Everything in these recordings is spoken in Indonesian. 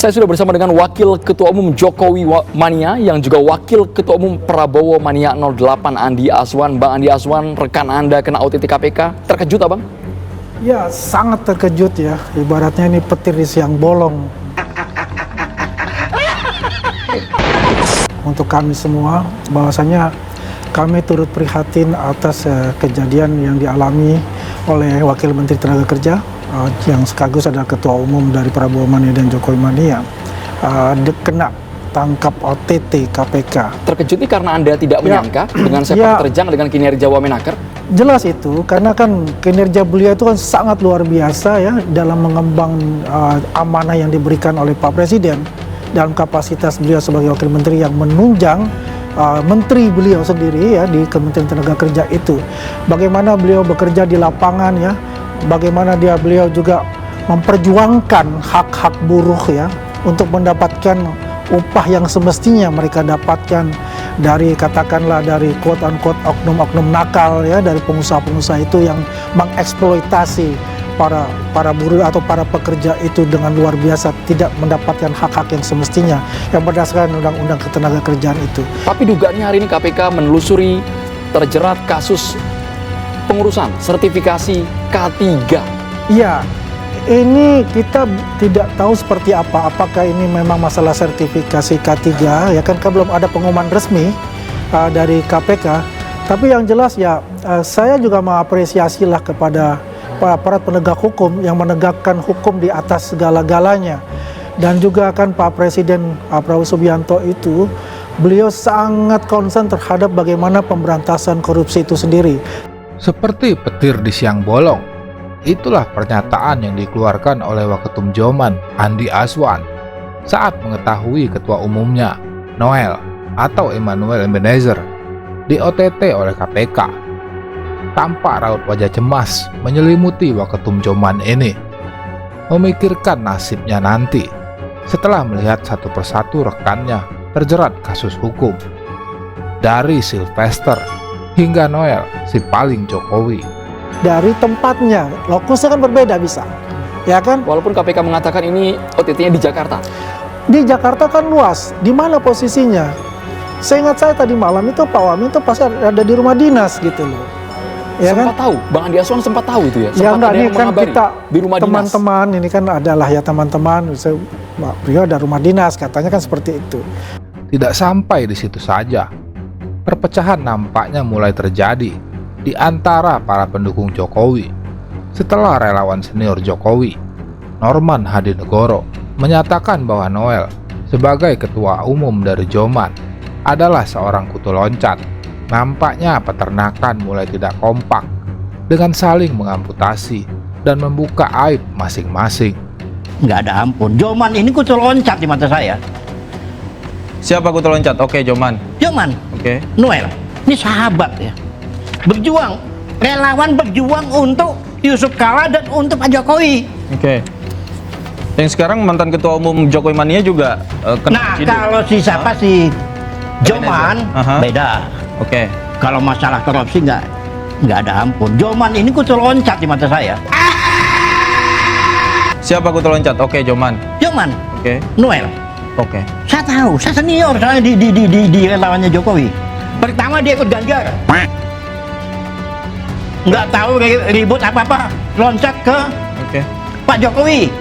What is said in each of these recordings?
Saya sudah bersama dengan Wakil Ketua Umum Jokowi Mania yang juga Wakil Ketua Umum Prabowo Mania 08 Andi Azwan. Bang Andi Azwan, rekan Anda kena OTT KPK, terkejut Abang? Ya, sangat terkejut ya. Ibaratnya ini petir di siang bolong. Untuk kami semua, bahwasanya kami turut prihatin atas kejadian yang dialami oleh Wakil Menteri Tenaga Kerja yang sekaligus adalah Ketua Umum dari Prabowo Mania dan Jokowi Mania kena tangkap OTT KPK. Terkejut ini karena Anda tidak menyangka dengan sepak terjang dengan kinerja Wamenaker? Jelas itu, karena kan kinerja beliau itu kan sangat luar biasa ya dalam mengemban amanah yang diberikan oleh Pak Presiden dalam kapasitas beliau sebagai Wakil Menteri yang menunjang menteri beliau sendiri ya di Kementerian Tenaga Kerja itu. Bagaimana beliau bekerja di lapangan ya, bagaimana beliau juga memperjuangkan hak-hak buruh ya untuk mendapatkan upah yang semestinya mereka dapatkan dari katakanlah dari quote unquote oknum-oknum nakal ya, dari pengusaha-pengusaha itu yang mengeksploitasi para buruh atau para pekerja itu dengan luar biasa, tidak mendapatkan hak-hak yang semestinya yang berdasarkan undang-undang ketenagakerjaan itu. Tapi dugaannya hari ini KPK menelusuri terjerat kasus pengurusan sertifikasi K3. Iya, ini kita tidak tahu seperti apa. Apakah ini memang masalah sertifikasi K3? Ya kan belum ada pengumuman resmi dari KPK. Tapi yang jelas ya, saya juga mengapresiasilah kepada para penegak hukum yang menegakkan hukum di atas segala-galanya. Dan juga kan Pak Presiden Prabowo Subianto itu, beliau sangat concern terhadap bagaimana pemberantasan korupsi itu sendiri. Seperti petir di siang bolong, itulah pernyataan yang dikeluarkan oleh Waketum Joman, Andi Azwan, saat mengetahui ketua umumnya, Noel atau Emmanuel Ebenezer, di OTT oleh KPK. Tampak raut wajah cemas menyelimuti Waketum Joman ini, memikirkan nasibnya nanti setelah melihat satu persatu rekannya terjerat kasus hukum, dari Sylvester hingga Noel, si paling Jokowi. Dari tempatnya, lokusnya kan berbeda bisa, ya kan? Walaupun KPK mengatakan ini OTT-nya di Jakarta. Di Jakarta kan luas, di mana posisinya? Seingat saya tadi malam itu Pak Wamen itu pasti ada di rumah dinas gitu loh. Ya sempat kan? tahu, Bang Andi Azwan sempat tahu itu ya? Ya enggak, ini kan kita di rumah teman-teman, ini kan adalah ya teman-teman, beliau ada rumah dinas, katanya kan seperti itu. Tidak sampai di situ saja, perpecahan nampaknya mulai terjadi di antara para pendukung Jokowi setelah relawan senior Jokowi, Norman Hadinegoro, menyatakan bahwa Noel sebagai ketua umum dari Joman adalah seorang kutu loncat. Nampaknya peternakan mulai tidak kompak dengan saling mengamputasi dan membuka aib masing-masing. Nggak ada ampun, Joman ini kutu loncat di mata saya. Siapa kutu loncat? Oke, Joman. Joman, Oke. Noel, ini sahabat ya. Berjuang, relawan berjuang untuk Yusuf Kala dan untuk Pak Jokowi. Oke. Yang sekarang mantan ketua umum Jokowi Mania juga kena Nah, kalau si siapa si Joman, beda. Oke. Kalau masalah korupsi nggak ada ampun. Joman ini kutu loncat di mata saya. Siapa kutu loncat? Oke, Joman. Joman, Oke. Noel. Oke. Saya tahu, saya senior saya di relawannya Jokowi. Pertama dia ikut Ganjar. Nggak tahu ribut apa-apa, loncat ke Oke. Pak Jokowi.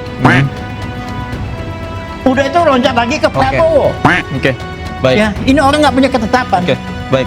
Udah itu loncat lagi ke Prabowo. Oke. Baik. Ya, ini orang nggak punya ketetapan. Oke. Baik.